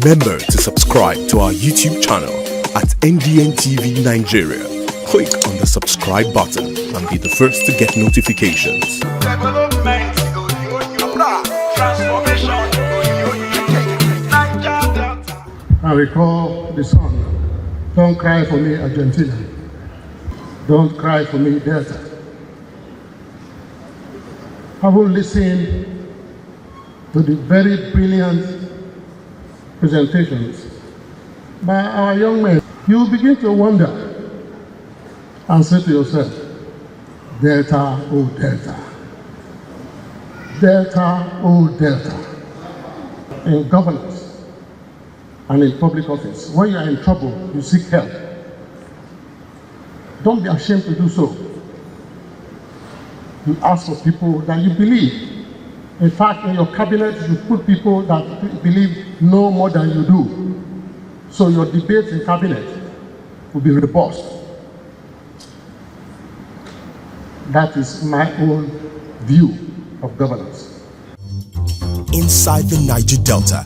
Remember to subscribe to our YouTube channel at NDN TV Nigeria. Click on the subscribe button and be the first to get notifications. Development, transformation. I recall the song, "Don't Cry for Me, Argentina. Don't Cry for Me, Delta." Having listened to the very brilliant presentations by our young men, you will begin to wonder and say to yourself, Delta, oh Delta. Delta, oh Delta. In governance and in public office, when you are in trouble, you seek help. Don't be ashamed to do so. You ask for people that you believe. In fact, in your cabinet, you put people that believe know more than you do. So your debates in cabinet will be robust. That is my own view of governance. Inside the Niger Delta,